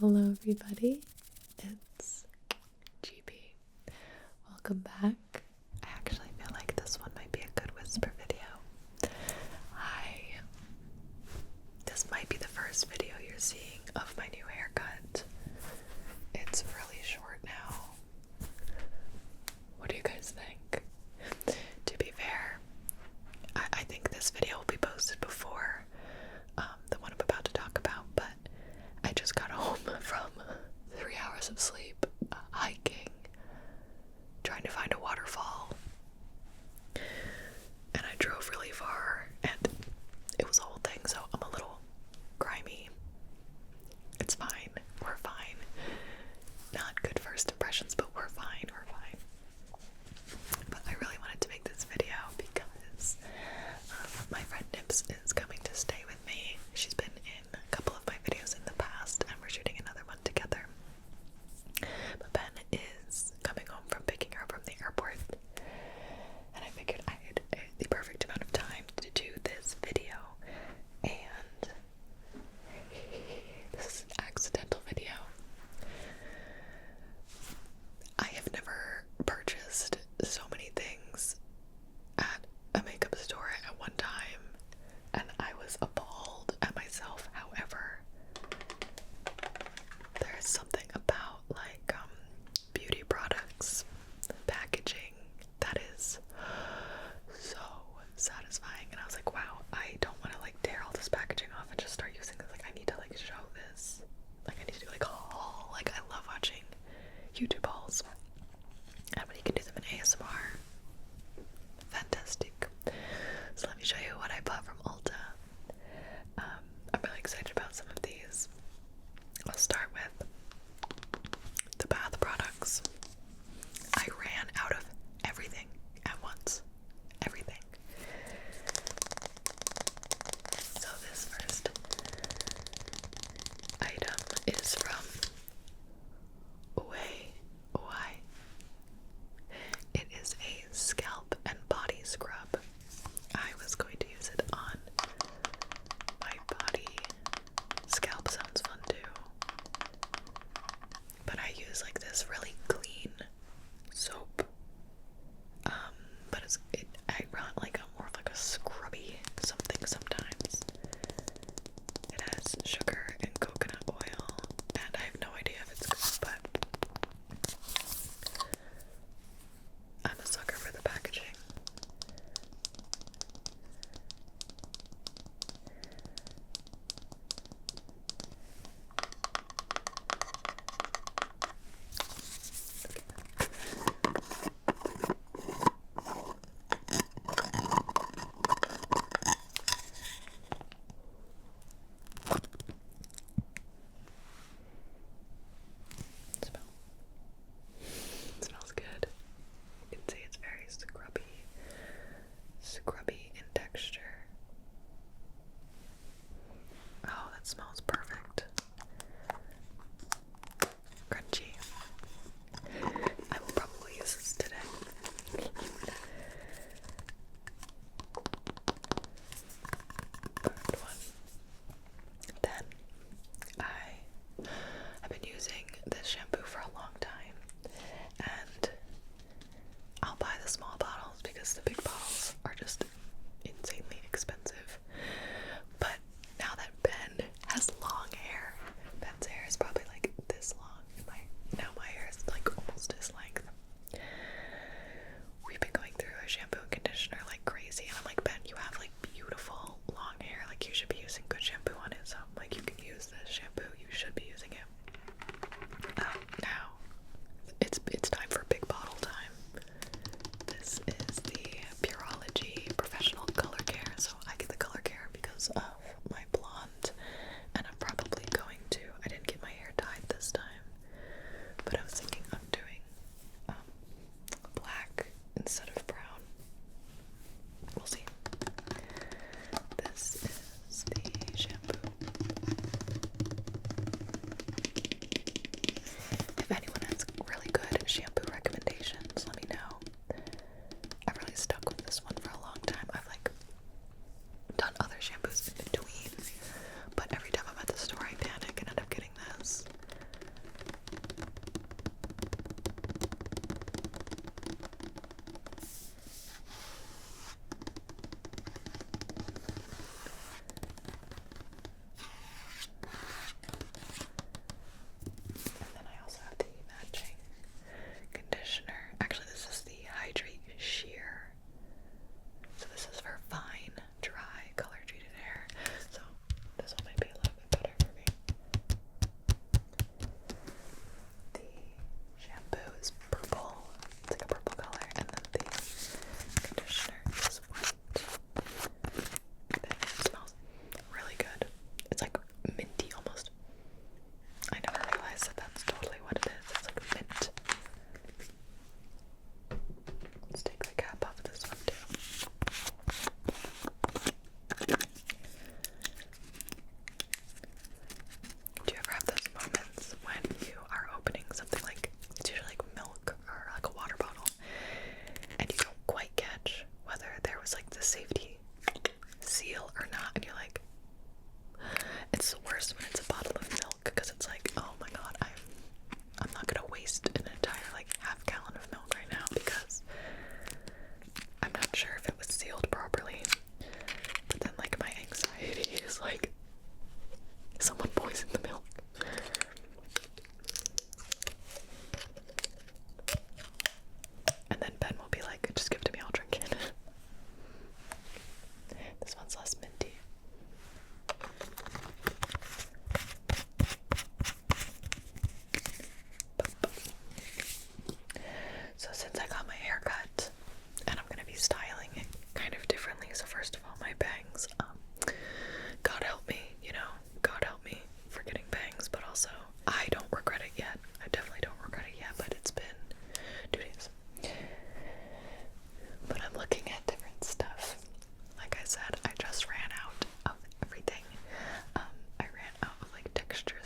Hello everybody, it's Gibi. Welcome back. I actually feel like this one might be a good whisper video. This might be the first video you're seeing of my new haircut. It's really short now. What do you guys think? To be fair, I think this video will be posted before the one I'm about to talk about, but I just got home from 3 hours of sleep, hiking, trying to find a waterfall, and I drove really far, and it was a whole thing, so I'm a little grimy. It's fine, we're fine. Not good first impressions, but we're fine, But I really wanted to make this video because my friend Nips is coming to stay with me. She's been in a couple of my videos in the past, and we're shooting another one together.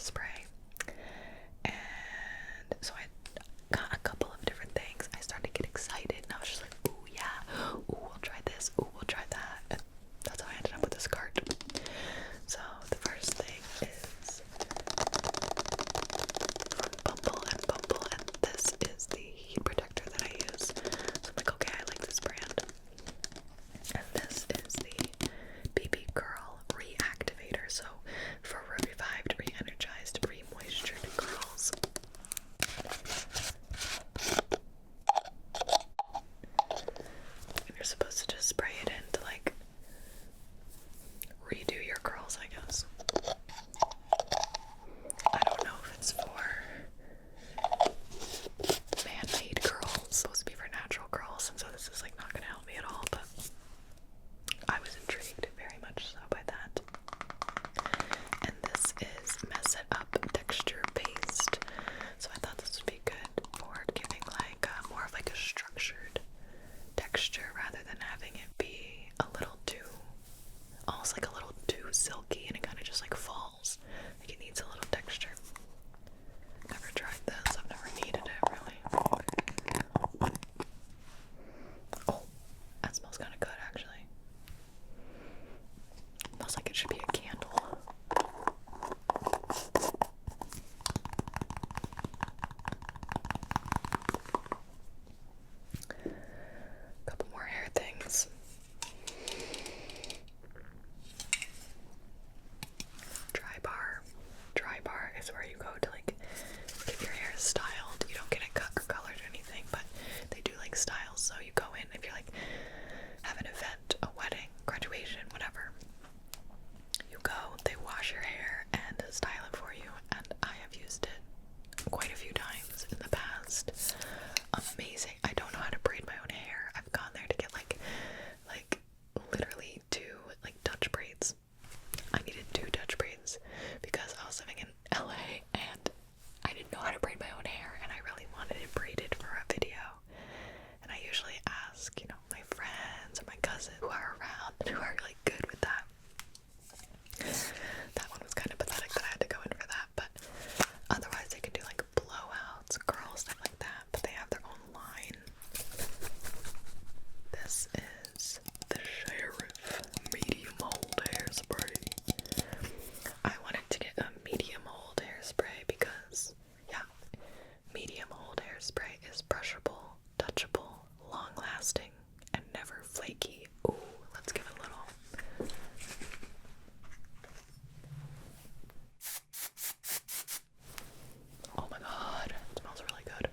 hairspray. And so I got a couple of different things. I started to get excited and I was just like, ooh yeah, ooh we'll try this, ooh we'll try that. And that's how I ended up with this cart. So the first thing is from Bumble, and this is the heat protector that I use. So I'm like, okay, I like this brand. And this is the BB Curl Reactivator. So for revived, re-energized, re-moistured curls. And you're supposed to just spray it in to like redo your curls, I guess. I don't know if it's for man-made curls. It's supposed to be for natural curls, and so this is like not gonna help me at all, but I was intrigued very much so by that. And this is Mess It Up Texture Paste. So I thought this would be good for giving like more of like a structured texture rather than having it be a little too, almost like a little too silky, and it kind of just like falls. Like it needs a little texture. Never tried this. I've never needed it really. Oh, that smells kind of good actually. Smells like it should be a candle. Couple more hair things. Dry bar. Dry bar is where you go to like get your hair styled. You don't get it cut or colored or anything, but they do like styles. So you go in if you're like have an event, a wedding, graduation, whatever. You go, they wash your hair and style it for you, and I have used it quite a few times in the past. Amazing. I don't know how to braid my own hair. I've gone there to get like literally 2 like Dutch braids. I needed 2 Dutch braids because I was living in LA and I didn't know how to braid my own hair, and I really wanted it braided for a video. And I usually ask, you know, my friends or my cousins who are around who are like good with that. That one was kind of pathetic that I had to go in for that, but otherwise they can do like blowouts, curls, stuff like that, but they have their own line. This is the Sheriff Medium Hold Hairspray. I wanted to get a medium hold hairspray because, yeah, medium hold hairspray is brushable, touchable, long lasting, and never flaky. Ooh, let's give it a little. Oh my god, it smells really good.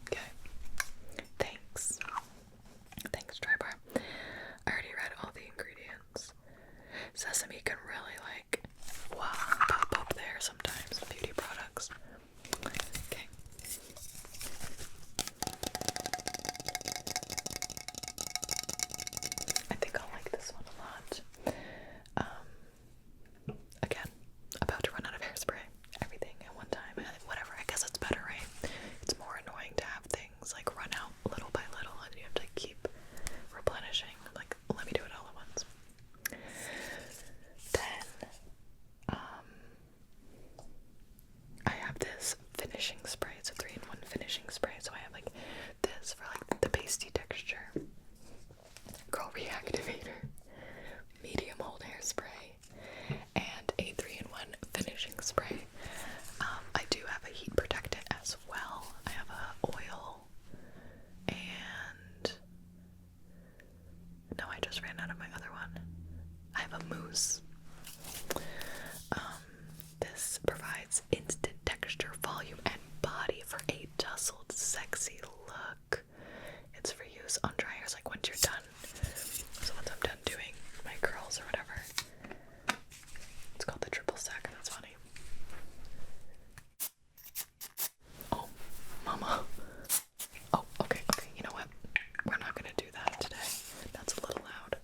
Okay, thanks. Thanks, Dry Bar. I already read all the ingredients. Sesame can really like, wow, pop up there sometimes in beauty products. Okay. I think I'll like this one a lot. Again, about to run out of hairspray. Everything at one time. Whatever, I guess it's better, right? It's more annoying to have things like run out little by little and you have to keep replenishing. Like, let me do it all at once. Then, I have this finishing spray. It's a 3-in-1 finishing spray. So I have like this for like the pasty texture. Curl Reactivator. Medium hold hairspray. And a 3-in-1 finishing spray. I do have a heat protectant as well. I have a oil and no, I just ran out of my other one. I have a mousse. This provides instant texture, volume, and body for a tousled, sexy look. It's for use on dryers, like once you're done. So once I'm done doing my curls or whatever. It's called the triple stack, that's funny. Oh, mama. Oh, okay, you know what? We're not gonna do that today. That's a little loud.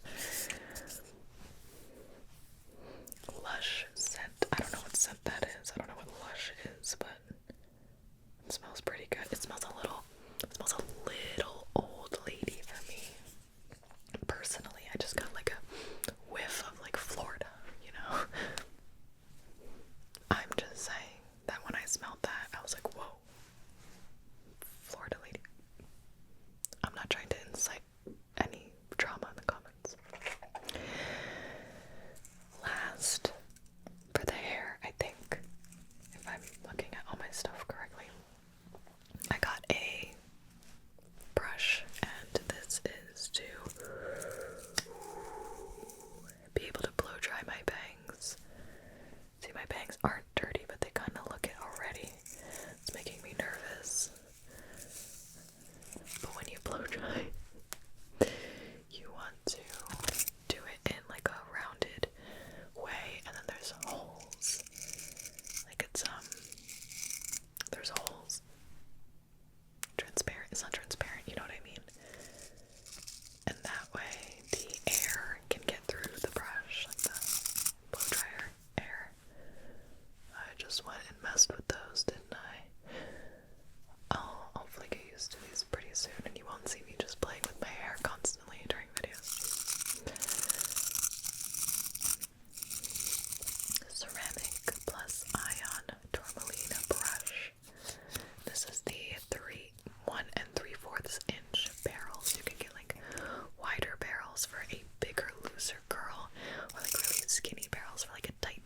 skinny barrels for like a tight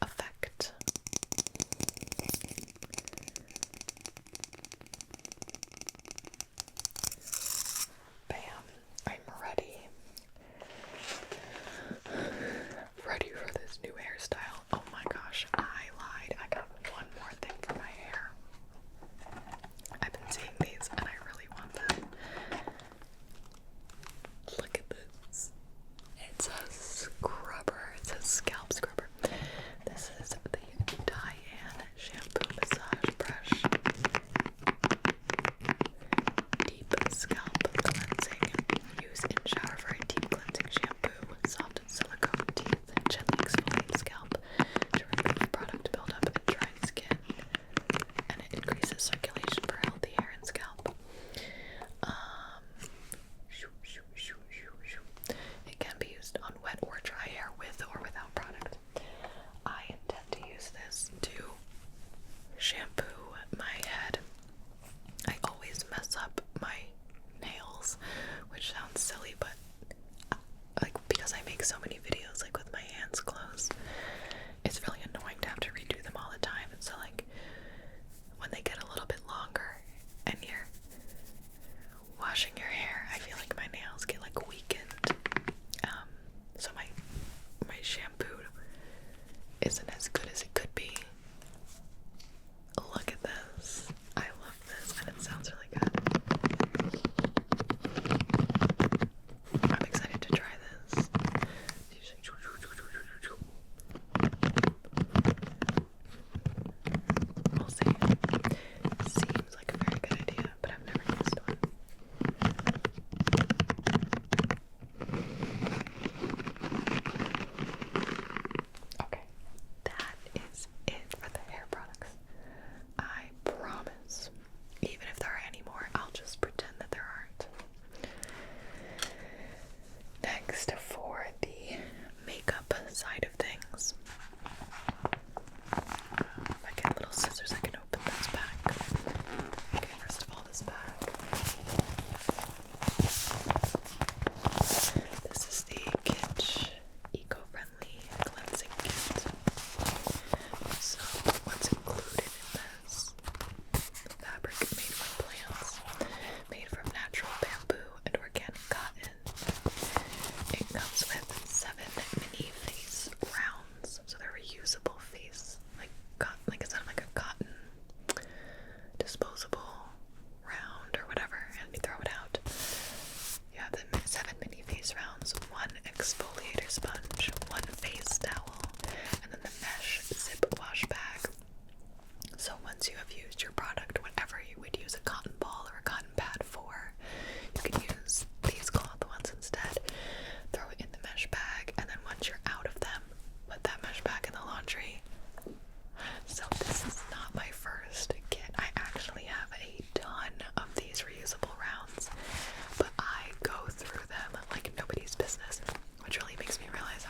effect. Bam, I'm ready. Ready for this new hairstyle. Oh my gosh, I lied. I got one more thing for my hair. I've been seeing these and I really want them. Look at this. It's a scrubber. It's a scalp scrubber. This is the Diane Shampoo Massage Brush. Deep scalp cleansing. Use in shower for a deep cleansing shampoo. Soft silicone teeth. Gently exfoliate scalp to remove product buildup and dry skin. And it increases circulation for healthy hair and scalp. It can be used on wet or dry hair with or without product. I intend to use this to shampoo my head. I always mess up my nails, which sounds silly, but like because I make so many videos like with my hands closed, it's really annoying to have to redo them all the time. And so like when they get a little bit longer and you're washing your hair, I feel like my nails get like weakened. So my shampoo isn't as good as it could be. Look at this. I love this and it sounds really good. I'm excited to try this. We'll see. Seems like a very good idea, but I've never used one. Okay, that is it for the hair products. I promise, even if there are any more, I'll just pretend that there aren't. Next, for the makeup side of things, if I get little scissors, I can open this bag. Okay, first of all, this bag. This is the Kitsch Eco-Friendly Cleansing Kit. So, what's included in this? Fabric made from plants, made from natural bamboo and organic cotton. It comes with 7 mini face rounds, so they're reusable face, like instead of like a cotton disposable round or whatever, and you throw it out. You have the 7 mini face rounds, 1 exfoliator sponge, 1 face towel, and then the mesh zip wash bag. So once you have used your product, whatever you would use a cotton ball or a cotton pad for, you can use these cloth ones instead. Throw it in the mesh bag, and then once you're out of them, put that mesh bag in the laundry. So this is not my first kit. I actually have a ton of these reusable rounds, but I go through them like nobody's business, which really makes me realize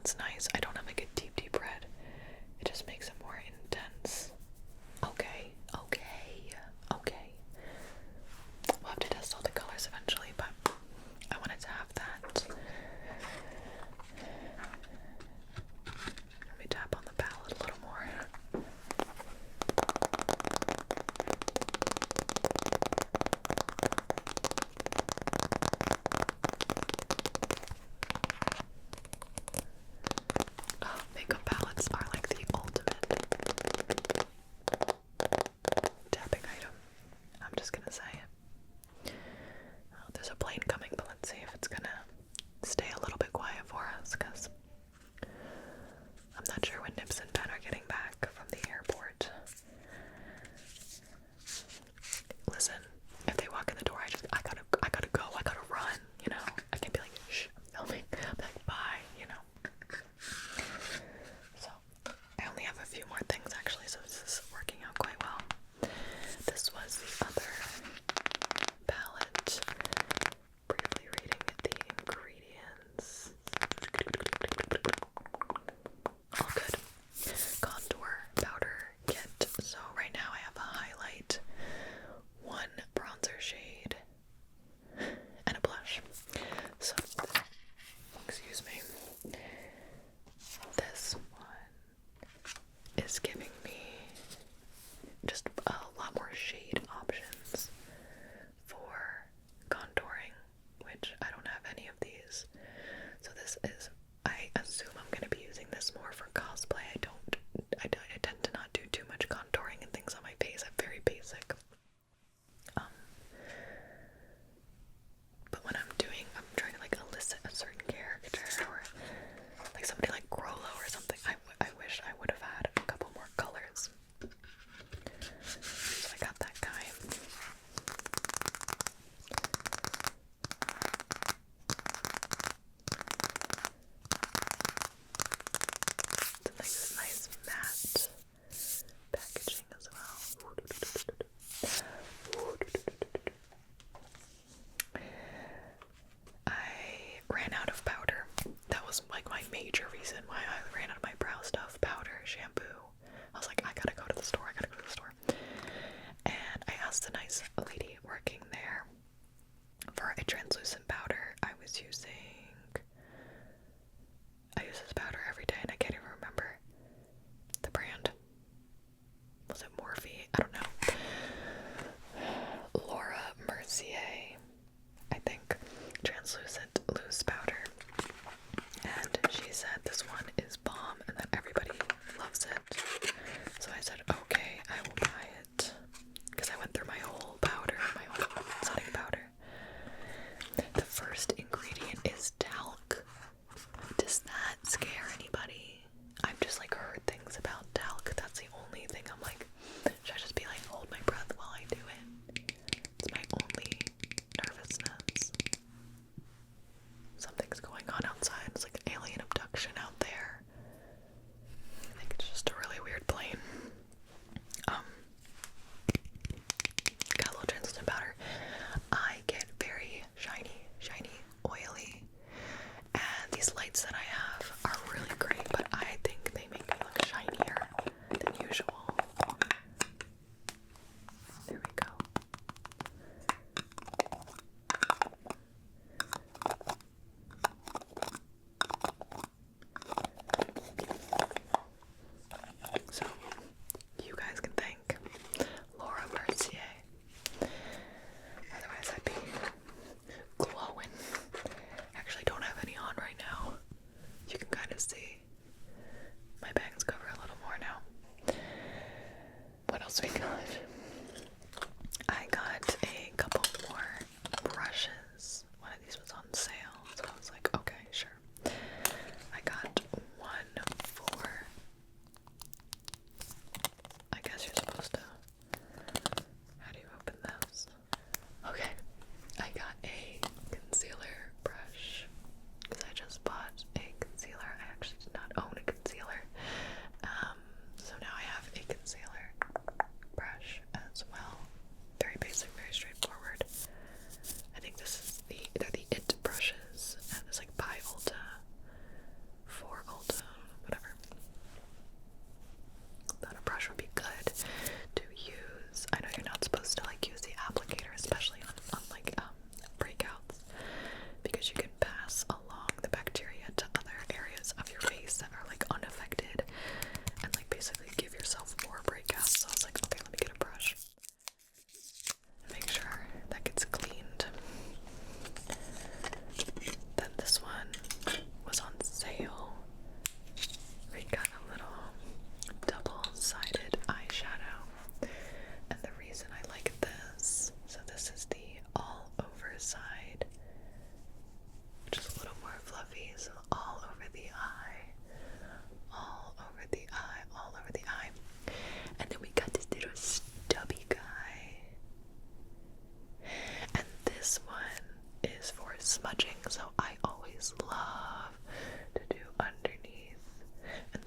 that's nice. I don't have like a deep red. It just makes it more intense. Okay. We'll have to test all the colors eventually, but I wanted to have that. Let me tap on the palette a little more.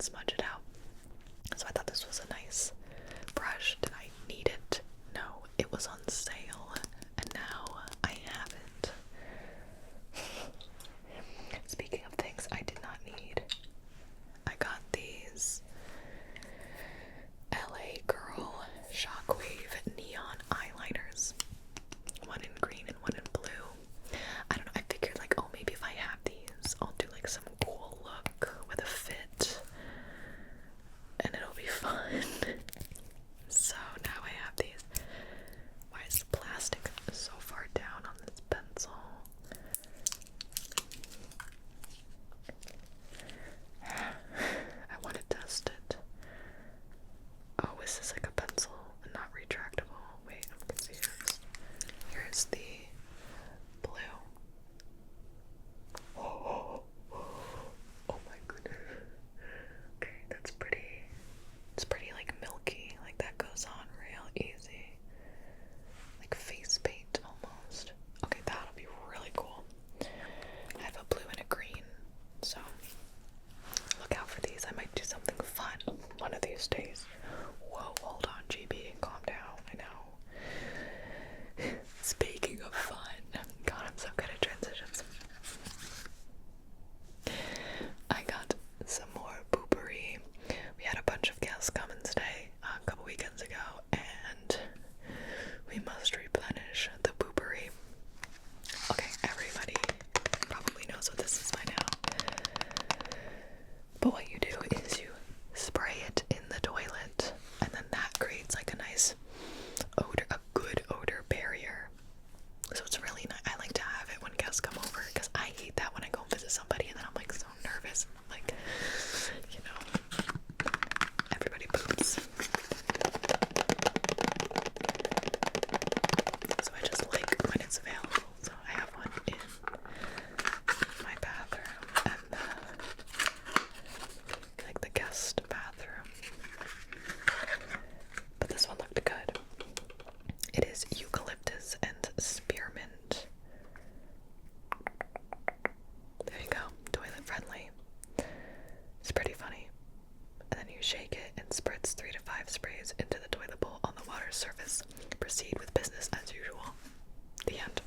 smudge it out. So I thought this was a nice brush. Did I need it? No, it was on sale, and now I have it. Speaking of things I did not need, I got these LA Girl Shockwave neon eyeliners. One in green and one in blue. I don't know, I figured like, oh, maybe if I have these, I'll do like some cool look with a fit, and it'll be fun. So now I have these. Why is the plastic so far down on this pencil? I want to test it. Oh, is this like a pencil and not retractable? Wait, I'm confused. Here's the blue. Oh my goodness. Okay, that's pretty. It's pretty like milky. Like that goes on real easy. Like face paint almost. Okay, that'll be really cool. I have a blue and a green, so look out for these. I might do something fun one of these days. Whoa, hold on, GB, calm down. I know. Speaking of fun, God, I'm so good at transitions. I got some more poopery. We had a bunch of guests coming today a couple weekends ago, and we must replenish the poopery. Okay, everybody probably knows what this is by now. But what you do is you spray it in the toilet, and then that creates like a nice odor, a good odor barrier. So it's really nice. I like to have it when guests come over, because I hate that when I go and visit somebody and then I'm like so nervous. Like, you know, everybody poops. So I just like when it's available. So I have one in my bathroom and like the guest bathroom. But this one looked good. It is eucalyptus and spearmint. There you go, toilet friendly. It's pretty funny. And then you shake it and spritz 3 to 5 sprays into the toilet bowl on the water surface. Proceed with business as usual. The end.